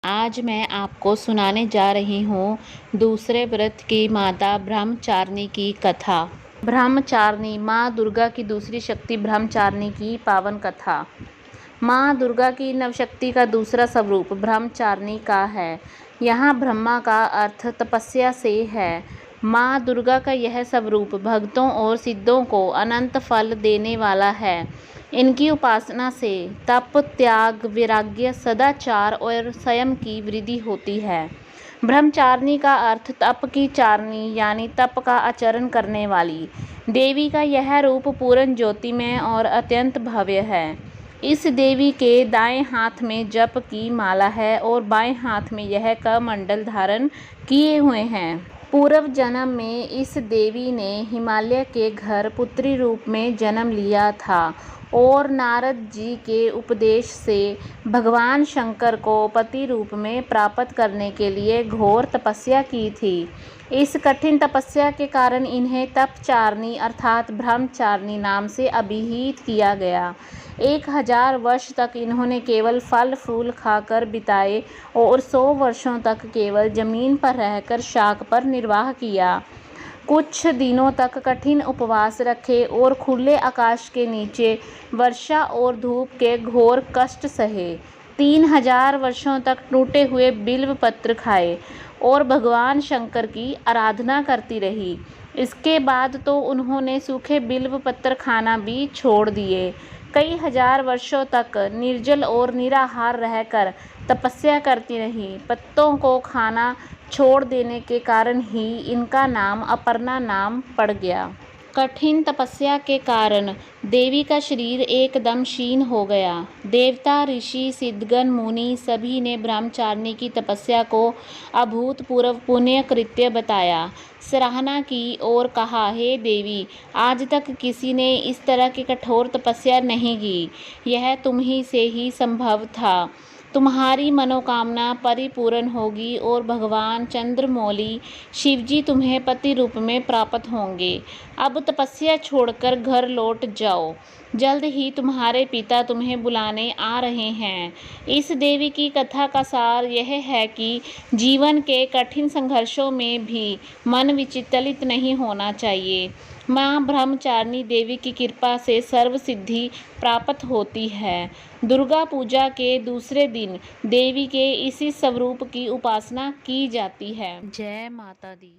आज मैं आपको सुनाने जा रही हूँ दूसरे व्रत की माता ब्रह्मचारिणी की कथा। ब्रह्मचारिणी माँ दुर्गा की दूसरी शक्ति ब्रह्मचारिणी की पावन कथा। माँ दुर्गा की नवशक्ति का दूसरा स्वरूप ब्रह्मचारिणी का है। यहाँ ब्रह्मा का अर्थ तपस्या से है। माँ दुर्गा का यह स्वरूप भक्तों और सिद्धों को अनंत फल देने वाला है। इनकी उपासना से तप, त्याग, वैराग्य, सदाचार और संयम की वृद्धि होती है। ब्रह्मचारिणी का अर्थ तप की चारिणी यानी तप का आचरण करने वाली। देवी का यह रूप पूर्ण ज्योतिमय और अत्यंत भव्य है। इस देवी के दाएं हाथ में जप की माला है और बाएं हाथ में यह कमंडल धारण किए हुए हैं। पूर्व जन्म में इस देवी ने हिमालय के घर पुत्री रूप में जन्म लिया था और नारद जी के उपदेश से भगवान शंकर को पति रूप में प्राप्त करने के लिए घोर तपस्या की थी। इस कठिन तपस्या के कारण इन्हें तपचारिणी अर्थात ब्रह्मचारिणी नाम से अभिहित किया गया। 1000 वर्ष तक इन्होंने केवल फल फूल खाकर बिताए और 100 वर्षों तक केवल जमीन पर रहकर शाक पर निर्वाह किया। कुछ दिनों तक कठिन उपवास रखे और खुले आकाश के नीचे वर्षा और धूप के घोर कष्ट सहे। 3000 वर्षों तक टूटे हुए बिल्व पत्र खाए और भगवान शंकर की आराधना करती रही। इसके बाद तो उन्होंने सूखे बिल्व पत्र खाना भी छोड़ दिए। कई हजार वर्षों तक निर्जल और निराहार रहकर तपस्या करती रही। पत्तों को खाना छोड़ देने के कारण ही इनका नाम अपर्णा नाम पड़ गया। कठिन तपस्या के कारण देवी का शरीर एकदम क्षीण हो गया। देवता, ऋषि, सिद्धगण, मुनि सभी ने ब्रह्मचारिणी की तपस्या को अभूतपूर्व पुण्य कृत्य बताया, सराहना की और कहा, हे देवी, आज तक किसी ने इस तरह की कठोर तपस्या नहीं की। यह तुम ही से ही संभव था। तुम्हारी मनोकामना परिपूर्ण होगी और भगवान चंद्रमौली शिवजी तुम्हें पति रूप में प्राप्त होंगे। अब तपस्या छोड़कर घर लौट जाओ। जल्द ही तुम्हारे पिता तुम्हें बुलाने आ रहे हैं। इस देवी की कथा का सार यह है कि जीवन के कठिन संघर्षों में भी मन विचलित नहीं होना चाहिए। माँ ब्रह्मचारिणी देवी की कृपा से सर्व सिद्धि प्राप्त होती है। दुर्गा पूजा के दूसरे दिन देवी के इसी स्वरूप की उपासना की जाती है। जय माता दी।